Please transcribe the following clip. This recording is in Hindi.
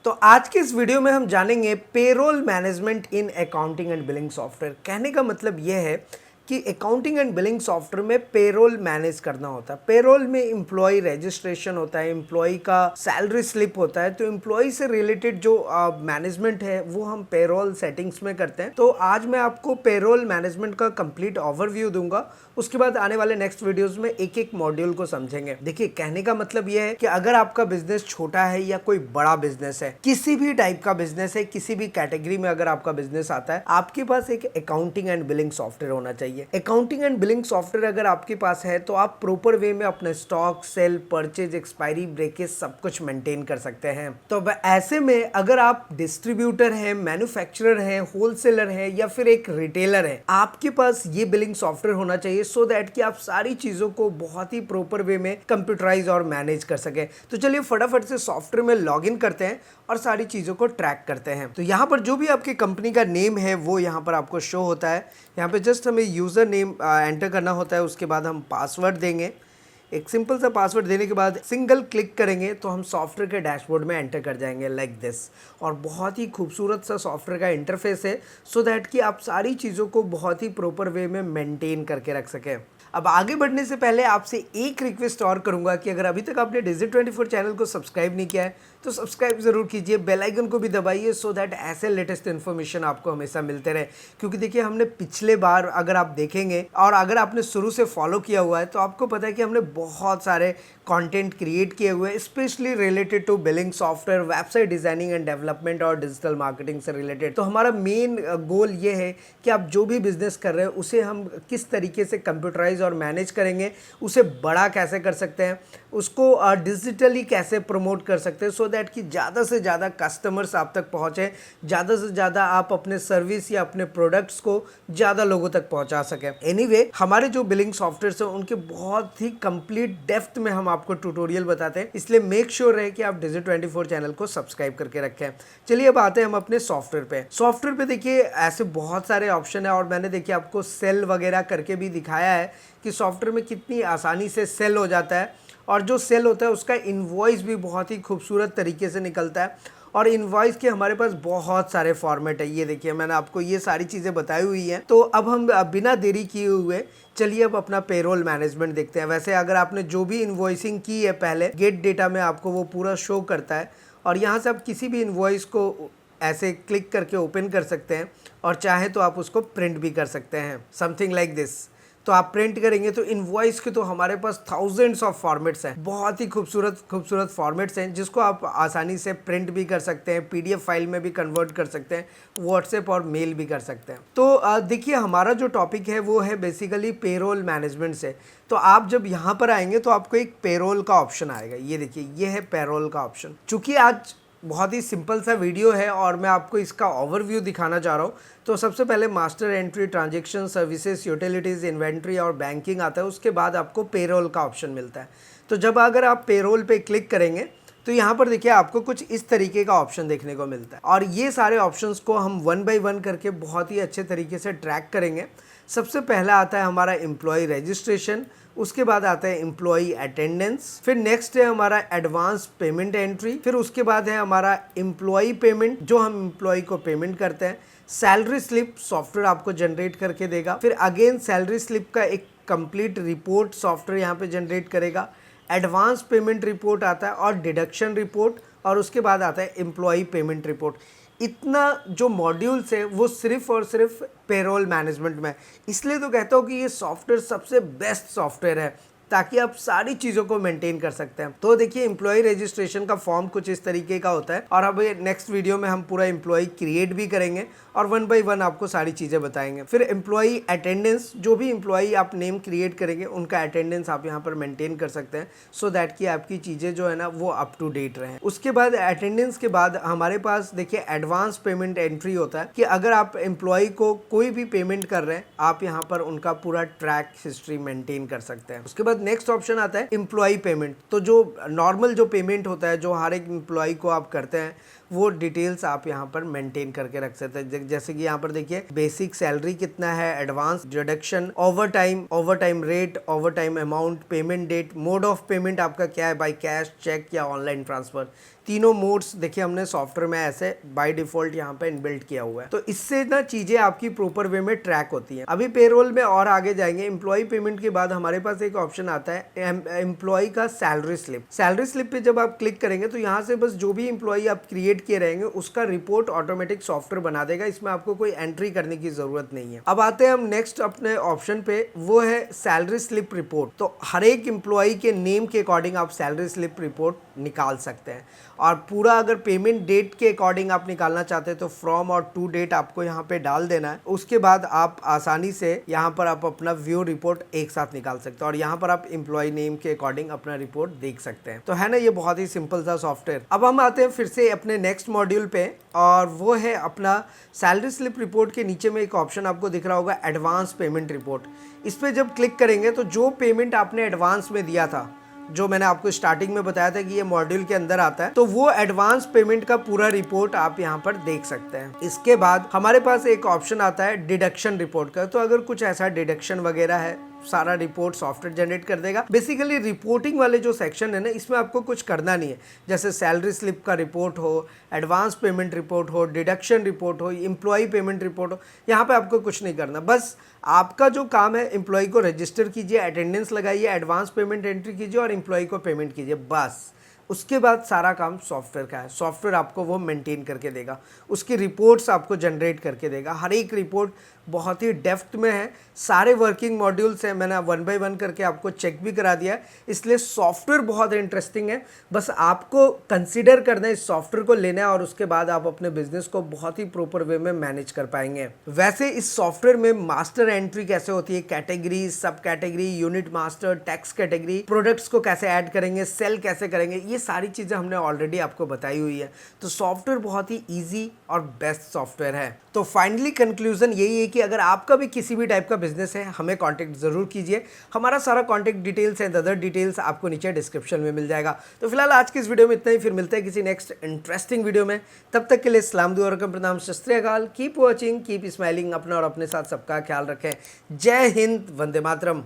तो आज के इस वीडियो में हम जानेंगे payroll management in accounting and billing software. कहने का मतलब यह है कि अकाउंटिंग एंड बिलिंग सॉफ्टवेयर में पेरोल मैनेज करना होता है। पेरोल में एम्प्लॉय रजिस्ट्रेशन होता है, एम्प्लॉय का सैलरी स्लिप होता है। तो एम्प्लॉय से रिलेटेड जो मैनेजमेंट है वो हम पेरोल सेटिंग्स में करते हैं। तो आज मैं आपको पेरोल मैनेजमेंट का कंप्लीट ओवरव्यू दूंगा, उसके बाद आने वाले नेक्स्ट वीडियोस में एक एक मॉड्यूल को समझेंगे। देखिए, कहने का मतलब यह है कि अगर आपका बिजनेस छोटा है या कोई बड़ा बिजनेस है, किसी भी टाइप का बिजनेस है, किसी भी कैटेगरी में अगर आपका बिजनेस आता है, आपके पास एक अकाउंटिंग एंड बिलिंग सॉफ्टवेयर होना चाहिए। अकाउंटिंग एंड बिलिंग सॉफ्टवेयर अगर आपके पास है तो आप प्रॉपर वे में अपने stock, sale, purchase, expiry, breakage सब कुछ मेंटेन कर सकते हैं। तो ऐसे में अगर आप डिस्ट्रीब्यूटर हैं, मैन्युफैक्चरर हैं, होलसेलर हैं या फिर एक रिटेलर है, आपके पास ये बिलिंग सॉफ्टवेयर होना चाहिए सो दैट कि आप सारी चीजों को बहुत ही प्रॉपर वे में कंप्यूटराइज और मैनेज कर सके। तो चलिए फटाफट से सॉफ्टवेयर में लॉग इन करते हैं और सारी चीजों को ट्रैक करते हैं। तो यहाँ पर जो भी आपकी कंपनी का नेम है वो यहाँ पर आपको शो होता है। यहाँ पे जस्ट हमें यूजर नेम एंटर करना होता है, उसके बाद हम पासवर्ड देंगे। एक सिंपल सा पासवर्ड देने के बाद सिंगल क्लिक करेंगे तो हम सॉफ्टवेयर के डैशबोर्ड में एंटर कर जाएंगे लाइक दिस। और बहुत ही खूबसूरत सा सॉफ्टवेयर का इंटरफेस है सो दैट कि आप सारी चीज़ों को बहुत ही प्रॉपर वे में मेंटेन करके रख सकें। अब आगे बढ़ने से पहले आपसे एक रिक्वेस्ट और करूंगा कि अगर अभी तक आपने Digit24 चैनल को सब्सक्राइब नहीं किया है तो सब्सक्राइब जरूर कीजिए, बेल आइकन को भी दबाइए सो दैट ऐसे लेटेस्ट इन्फॉर्मेशन आपको हमेशा मिलते रहे। क्योंकि देखिए, हमने पिछले बार अगर आप देखेंगे और अगर आपने शुरू से फॉलो किया हुआ है तो आपको पता है कि हमने बहुत सारे कंटेंट क्रिएट किए हुए हैं specially related to billing software, website designing and development और डिजिटल मार्केटिंग से रिलेटेड। तो हमारा मेन गोल ये है कि आप जो भी बिजनेस कर रहे हैं उसे हम किस तरीके से कंप्यूटराइज और मैनेज करेंगे, उसे बड़ा कैसे कर सकते हैं, उसको डिजिटली कैसे प्रमोट कर सकते हैं सो दैट कि ज़्यादा से ज़्यादा कस्टमर्स आप तक पहुँचे, ज़्यादा से ज़्यादा आप अपने सर्विस या अपने प्रोडक्ट्स को ज़्यादा लोगों तक पहुँचा सकें। एनीवे, हमारे जो बिलिंग सॉफ्टवेयर हैं उनके बहुत ही कंप्लीट डेप्थ में हम आपको ट्यूटोरियल बताते हैं, इसलिए मेक श्योर रहे कि आप Digit24 चैनल को सब्सक्राइब करके रखें। चलिए अब आते हैं हम अपने सॉफ्टवेयर पे। सॉफ्टवेयर पे देखिए ऐसे बहुत सारे ऑप्शन है और मैंने देखिए आपको सेल वगैरह करके भी दिखाया है कि सॉफ्टवेयर में कितनी आसानी से सेल हो जाता है। और जो सेल होता है उसका इनवॉइस भी बहुत ही खूबसूरत तरीके से निकलता है। और इनवॉइस के हमारे पास बहुत सारे फॉर्मेट है। ये देखिए, मैंने आपको ये सारी चीज़ें बताई हुई हैं। तो अब हम बिना देरी किए हुए चलिए अब अपना पेरोल मैनेजमेंट देखते हैं। वैसे अगर आपने जो भी इनवॉइसिंग की है पहले, गेट डेटा में आपको वो पूरा शो करता है और यहाँ से आप किसी भी इनवॉइस को ऐसे क्लिक करके ओपन कर सकते हैं और चाहे तो आप उसको प्रिंट भी कर सकते हैं, समथिंग लाइक दिस। तो आप प्रिंट करेंगे तो इनवॉइस के तो हमारे पास थाउजेंड्स ऑफ फॉर्मेट्स हैं, बहुत ही खूबसूरत खूबसूरत फॉर्मेट्स हैं जिसको आप आसानी से प्रिंट भी कर सकते हैं, पीडीएफ फाइल में भी कन्वर्ट कर सकते हैं, व्हाट्सएप और मेल भी कर सकते हैं। तो देखिए, हमारा जो टॉपिक है वो है बेसिकली पेरोल मैनेजमेंट से। तो आप जब यहाँ पर आएंगे तो आपको एक पेरोल का ऑप्शन आएगा। ये देखिए, ये है पेरोल का ऑप्शन। चूँकि आज बहुत ही सिंपल सा वीडियो है और मैं आपको इसका ओवरव्यू दिखाना चाह रहा हूँ, तो सबसे पहले master entry, transaction, services, utilities, inventory और बैंकिंग आता है। उसके बाद आपको पेरोल का ऑप्शन मिलता है। तो जब अगर आप पेरोल पे क्लिक करेंगे तो यहाँ पर देखिए आपको कुछ इस तरीके का ऑप्शन देखने को मिलता है और ये सारे ऑप्शंस को हम वन बाय वन करके बहुत ही अच्छे तरीके से ट्रैक करेंगे। सबसे पहला आता है हमारा एम्प्लॉय रजिस्ट्रेशन, उसके बाद आता है एम्प्लॉय अटेंडेंस, फिर नेक्स्ट है हमारा एडवांस पेमेंट एंट्री, फिर उसके बाद है हमारा एम्प्लॉय पेमेंट जो हम एम्प्लॉय को पेमेंट करते हैं, सैलरी स्लिप सॉफ्टवेयर आपको जनरेट करके देगा, फिर अगेन सैलरी स्लिप का एक कंप्लीट रिपोर्ट सॉफ्टवेयर यहाँ पे जनरेट करेगा, एडवांस पेमेंट रिपोर्ट आता है और डिडक्शन रिपोर्ट, और उसके बाद आता है एम्प्लॉय पेमेंट रिपोर्ट। इतना जो मॉड्यूल्स है वो सिर्फ और सिर्फ पेरोल मैनेजमेंट में, इसलिए तो कहता हूँ कि ये सॉफ्टवेयर सबसे बेस्ट सॉफ्टवेयर है ताकि आप सारी चीज़ों को मेंटेन कर सकते हैं। तो देखिए, एम्प्लॉय रजिस्ट्रेशन का फॉर्म कुछ इस तरीके का होता है और अब नेक्स्ट वीडियो में हम पूरा एम्प्लॉय क्रिएट भी करेंगे और वन बाय वन आपको सारी चीज़ें बताएंगे। फिर एम्प्लॉय अटेंडेंस, जो भी एम्प्लॉय आप नेम क्रिएट करेंगे उनका अटेंडेंस आप यहाँ पर मेंटेन कर सकते हैं सो दैट कि आपकी चीज़ें जो है ना वो अप टू डेट रहें। उसके बाद अटेंडेंस के बाद हमारे पास देखिए एडवांस पेमेंट एंट्री होता है कि अगर आप एम्प्लॉय को कोई भी पेमेंट कर रहे हैं आप यहाँ पर उनका पूरा ट्रैक हिस्ट्री मेंटेन कर सकते हैं। उसके बाद नेक्स्ट ऑप्शन आता है एम्प्लॉय पेमेंट। तो जो नॉर्मल जो पेमेंट होता है जो हर एक एम्प्लॉय को आप करते हैं वो डिटेल्स आप यहाँ पर मेंटेन करके रख सकते हैं। जैसे कि यहाँ पर देखिए बेसिक सैलरी कितना है, advance, deduction, overtime rate, overtime amount, payment date, mode of payment आपका क्या है, बाय कैश, चेक या ऑनलाइन ट्रांसफर। तीनों मोड्स देखिए हमने सॉफ्टवेयर में ऐसे बाय डिफॉल्ट यहाँ पे इनबिल्ट किया हुआ है, तो इससे ना चीजें आपकी प्रॉपर वे में ट्रैक होती हैं। अभी पेरोल में और आगे जाएंगे। एम्प्लॉय पेमेंट के बाद हमारे पास एक ऑप्शन आता है एम्प्लॉय का सैलरी स्लिप। सैलरी स्लिप पे जब आप क्लिक करेंगे तो यहाँ से बस जो भी एम्प्लॉय आप क्रिएट किए रहेंगे उसका रिपोर्ट ऑटोमेटिक सॉफ्टवेयर बना देगा, इसमें आपको कोई एंट्री करने की जरूरत नहीं है। अब आते हैं हम नेक्स्ट अपने ऑप्शन पे, वो है सैलरी स्लिप रिपोर्ट। तो हर एक एम्प्लॉय के नेम के अकॉर्डिंग आप सैलरी स्लिप रिपोर्ट निकाल सकते हैं, और पूरा अगर पेमेंट डेट के अकॉर्डिंग आप निकालना चाहते हैं तो फ्रॉम और टू डेट आपको यहाँ पे डाल देना है। उसके बाद आप आसानी से यहाँ पर आप अपना व्यू रिपोर्ट एक साथ निकाल सकते हैं, और यहाँ पर आप एम्प्लॉय नेम के अकॉर्डिंग अपना रिपोर्ट देख सकते हैं। तो है ना, ये बहुत ही सिंपल सा सॉफ्टवेयर। अब हम आते हैं फिर से अपने नेक्स्ट मॉड्यूल पे, और वो है अपना सैलरी स्लिप रिपोर्ट के नीचे में एक ऑप्शन आपको दिख रहा होगा एडवांस पेमेंट रिपोर्ट। इस पर जब क्लिक करेंगे तो जो पेमेंट आपने एडवांस में दिया था, जो मैंने आपको स्टार्टिंग में बताया था कि ये मॉड्यूल के अंदर आता है, तो वो एडवांस पेमेंट का पूरा रिपोर्ट आप यहाँ पर देख सकते हैं। इसके बाद हमारे पास एक ऑप्शन आता है डिडक्शन रिपोर्ट का। तो अगर कुछ ऐसा डिडक्शन वगैरह है, सारा रिपोर्ट सॉफ्टवेयर जनरेट कर देगा। बेसिकली रिपोर्टिंग वाले जो सेक्शन है ना, इसमें आपको कुछ करना नहीं है। जैसे सैलरी स्लिप का रिपोर्ट हो, एडवांस पेमेंट रिपोर्ट हो, डिडक्शन रिपोर्ट हो, एम्प्लॉय पेमेंट रिपोर्ट हो, यहाँ पे आपको कुछ नहीं करना। बस आपका जो काम है, एम्प्लॉय को रजिस्टर कीजिए, अटेंडेंस लगाइए, एडवांस पेमेंट एंट्री कीजिए और एम्प्लॉय को पेमेंट कीजिए, बस। उसके बाद सारा काम सॉफ्टवेयर का है। सॉफ्टवेयर आपको वो मेंटेन करके देगा, उसकी रिपोर्ट्स आपको जनरेट करके देगा। हर एक रिपोर्ट बहुत ही डेप्थ में है, सारे वर्किंग मॉड्यूल्स हैं, मैंने 1 बाय 1 करके आपको चेक भी करा दिया है, इसलिए सॉफ्टवेयर बहुत इंटरेस्टिंग है। बस आपको कंसीडर करना है, इस सॉफ्टवेयर को लेना है, और उसके बाद आप अपने बिजनेस को बहुत ही प्रॉपर वे में मैनेज कर पाएंगे। वैसे इस सॉफ्टवेयर में मास्टर एंट्री कैसे होती है, कैटेगरी, सब category, unit master, tax category, products को कैसे ऐड करेंगे, सेल कैसे करेंगे, ये सारी चीज़ें हमने ऑलरेडी आपको बताई हुई है। तो सॉफ्टवेयर बहुत ही ईजी और बेस्ट सॉफ्टवेयर है। तो फाइनली कंक्लूजन यही है कि अगर आपका भी किसी भी टाइप का बिजनेस है, हमें कांटेक्ट जरूर कीजिए। हमारा सारा contact details and other details आपको नीचे डिस्क्रिप्शन में मिल जाएगा। तो फिलहाल आज की इस वीडियो में इतना ही, फिर मिलते हैं किसी नेक्स्ट इंटरेस्टिंग वीडियो में। तब तक के लिए सलाम दुआ और प्रणाम, सत श्री अकाल, कीप वॉचिंग, कीप स्माइलिंग, अपना और अपने साथ सबका ख्याल रखें। जय हिंद, वंदे मातरम।